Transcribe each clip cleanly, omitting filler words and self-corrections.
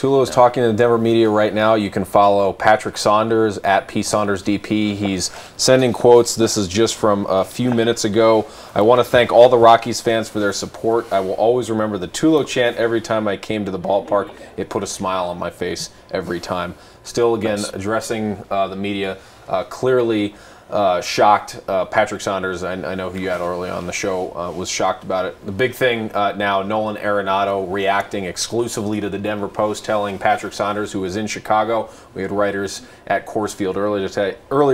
Tulo is talking to the Denver media right now. You can follow Patrick Saunders at PSaundersDP. He's sending quotes. This is just from a few minutes ago. I want to thank all the Rockies fans for their support. I will always remember the Tulo chant every time I came to the ballpark. It put a smile on my face every time. Still, again, addressing the media, clearly shocked. Patrick Saunders, I know who you had early on the show, was shocked about it. The big thing now, Nolan Arenado reacting exclusively to the Denver Post, telling Patrick Saunders, who was in Chicago, we had writers at Coors Field earlier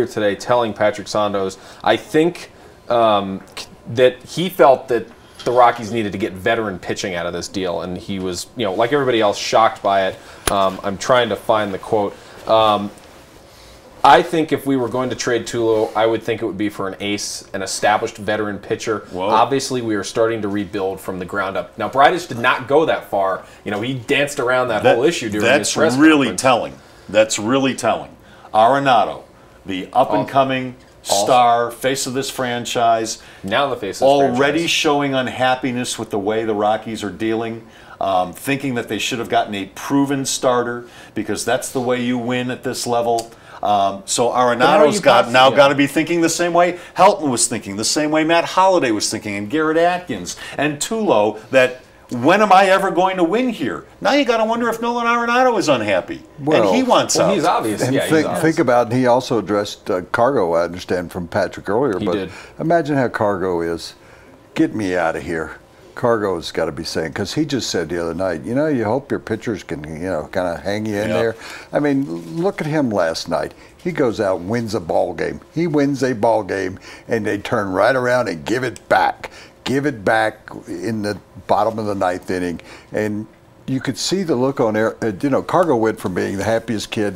today telling Patrick Saunders, I think that he felt that the Rockies needed to get veteran pitching out of this deal, and he was, like everybody else, shocked by it. I'm trying to find the quote. I think if we were going to trade Tulo, I would think it would be for an ace, an established veteran pitcher. Whoa. Obviously, we are starting to rebuild from the ground up. Now, Bridich did not go that far. He danced around that whole issue during his press conference. That's really telling. Arenado, the up-and-coming star, face of this franchise. Now the face of this already showing unhappiness with the way the Rockies are dealing. Thinking that they should have gotten a proven starter because that's the way you win at this level. So Arenado's now got to be thinking the same way Helton was thinking, the same way Matt Holliday was thinking, and Garrett Atkins and Tulo, that when am I ever going to win here? Now you got to wonder if Nolan Arenado is unhappy, and he wants out. He's obvious. And think about it, he also addressed Cargo, I understand, from Patrick earlier. He did. Imagine how Cargo is. Get me out of here. Cargo's got to be saying, because he just said the other night, you hope your pitchers can, kind of hang you in there. I mean, look at him last night. He goes out and wins a ball game. He wins a ball game, and they turn right around and give it back. Give it back in the bottom of the ninth inning. And you could see the look on there. Cargo went from being the happiest kid,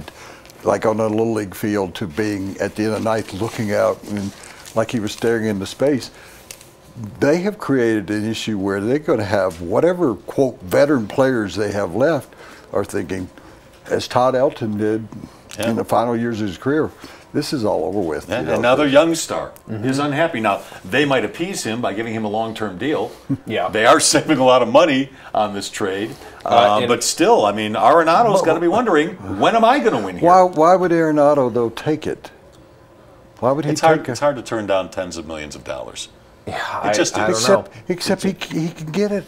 like on a little league field, to being at the end of the ninth looking out and like he was staring into space. They have created an issue where they're going to have whatever, quote, veteran players they have left are thinking, as Todd Elton did in the final years of his career, this is all over with. Another young star is unhappy. Now, they might appease him by giving him a long-term deal. They are saving a lot of money on this trade. But still, I mean, Arenado's got to be wondering, when am I going to win here? Why would Arenado, though, take it? Why would he take it? It's hard to turn down tens of millions of dollars. Yeah, I don't know. Except he can get it.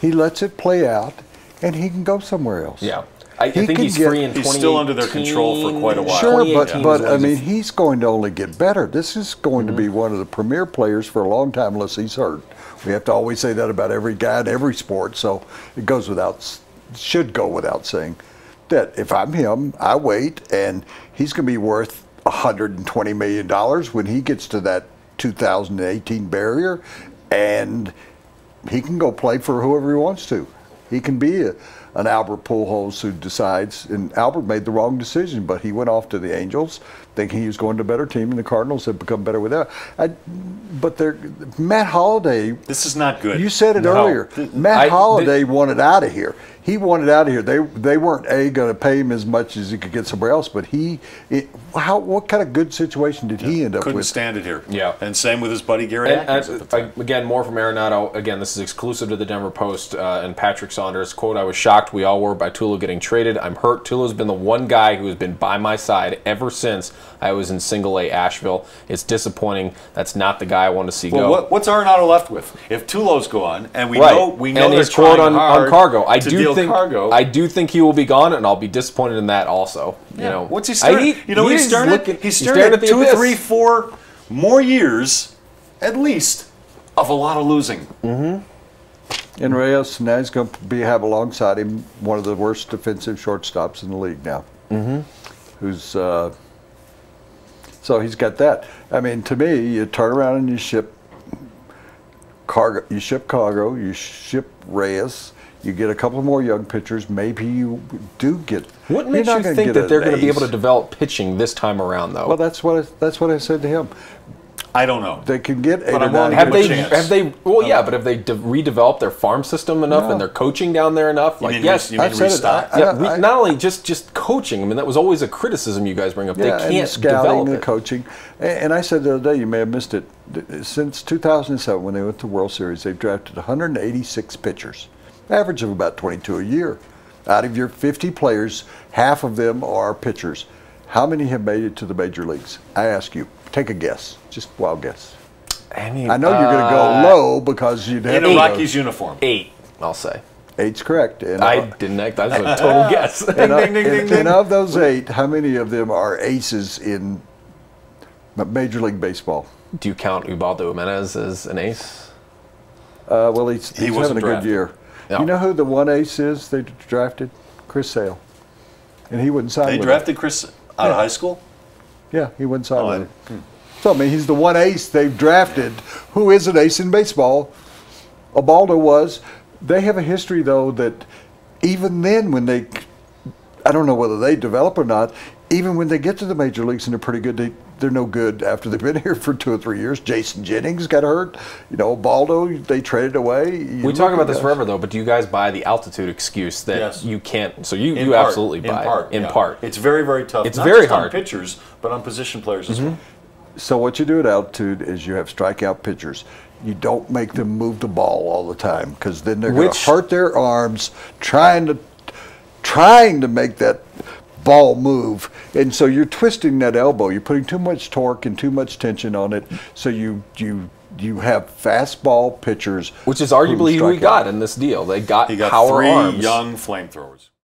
He lets it play out, and he can go somewhere else. Yeah. I think he's free in 2018. He's still under their control for quite a while. Sure, but I mean, he's going to only get better. This is going to be one of the premier players for a long time unless he's hurt. We have to always say that about every guy in every sport, so it should go without saying that if I'm him, I wait, and he's going to be worth $120 million when he gets to that 2018 barrier, and he can go play for whoever he wants to. He can be an Albert Pujols who decides, and Albert made the wrong decision, but he went off to the Angels thinking he was going to a better team, and the Cardinals have become better without. But Matt Holliday. This is not good. You said it earlier. Matt Holliday wanted out of here. He wanted out of here. They weren't going to pay him as much as he could get somewhere else. But what kind of good situation did he end up with? Couldn't stand it here. Yeah. And same with his buddy Garrett Atkins at the time. Again, more from Arenado. Again, this is exclusive to the Denver Post and Patrick Saunders. Quote, I was shocked. We all were by Tulo getting traded. I'm hurt. Tulo's been the one guy who has been by my side ever since I was in single A Asheville. It's disappointing. That's not the guy I want to see go. What's Arenado left with? If Tulo's gone, and we know and they're his quote trying hard on Cargo. I do do think he will be gone, and I'll be disappointed in that also. Yeah. What's he staring? He's staring at 2, 3, 4 more years, at least, of a lot of losing. And Reyes, now he's going to have alongside him one of the worst defensive shortstops in the league now. Who's so he's got that. I mean, to me, you turn around and you ship Cargo, you ship Reyes. You get a couple more young pitchers. Maybe you do get. What makes you think that they're going to be able to develop pitching this time around, though? Well, that's what I said to him. I don't know. They can get 8 or 9. Have they? Well, yeah, but have they redeveloped their farm system enough and their coaching down there enough? You mean restock? Not only just coaching. I mean, that was always a criticism you guys bring up. Yeah, they can't scouting, develop the it. coaching. And I said the other day, you may have missed it. Since 2007, when they went to the World Series, they've drafted 186 pitchers, average of about 22 a year. Out of your 50 players, half of them are pitchers. How many have made it to the major leagues? I ask you. Take a guess. Just wild guess. I mean, I know you're going to go low because you'd have in a Rockies uniform. 8, I'll say. 8's correct. And I didn't. That was a total guess. and of those 8, how many of them are aces in Major League Baseball? Do you count Ubaldo Jimenez as an ace? Well, he's having a good year. No. You know who the one ace is they drafted? Chris Sale. And he wouldn't sign with They drafted Chris out of high school? Yeah, he wouldn't sign with him. So, I mean, he's the one ace they've drafted. Who is an ace in baseball? Ubaldo was. They have a history, though, that even then when they, I don't know whether they develop or not, even when they get to the major leagues and they're pretty good, they're no good after they've been here for 2 or 3 years. Jason Jennings got hurt. You know, Ubaldo, they traded away. We talk about this forever, though, but do you guys buy the altitude excuse that you can't? So you absolutely buy it. In part. It's very, very tough. It's not very just hard. on pitchers, but on position players as well. So what you do at altitude is you have strikeout pitchers. You don't make them move the ball all the time because then they're going to hurt their arms trying to make that ball move. And so you're twisting that elbow. You're putting too much torque and too much tension on it. So you have fastball pitchers. Which is arguably who we got in this deal. They got power arms. 3 young flamethrowers.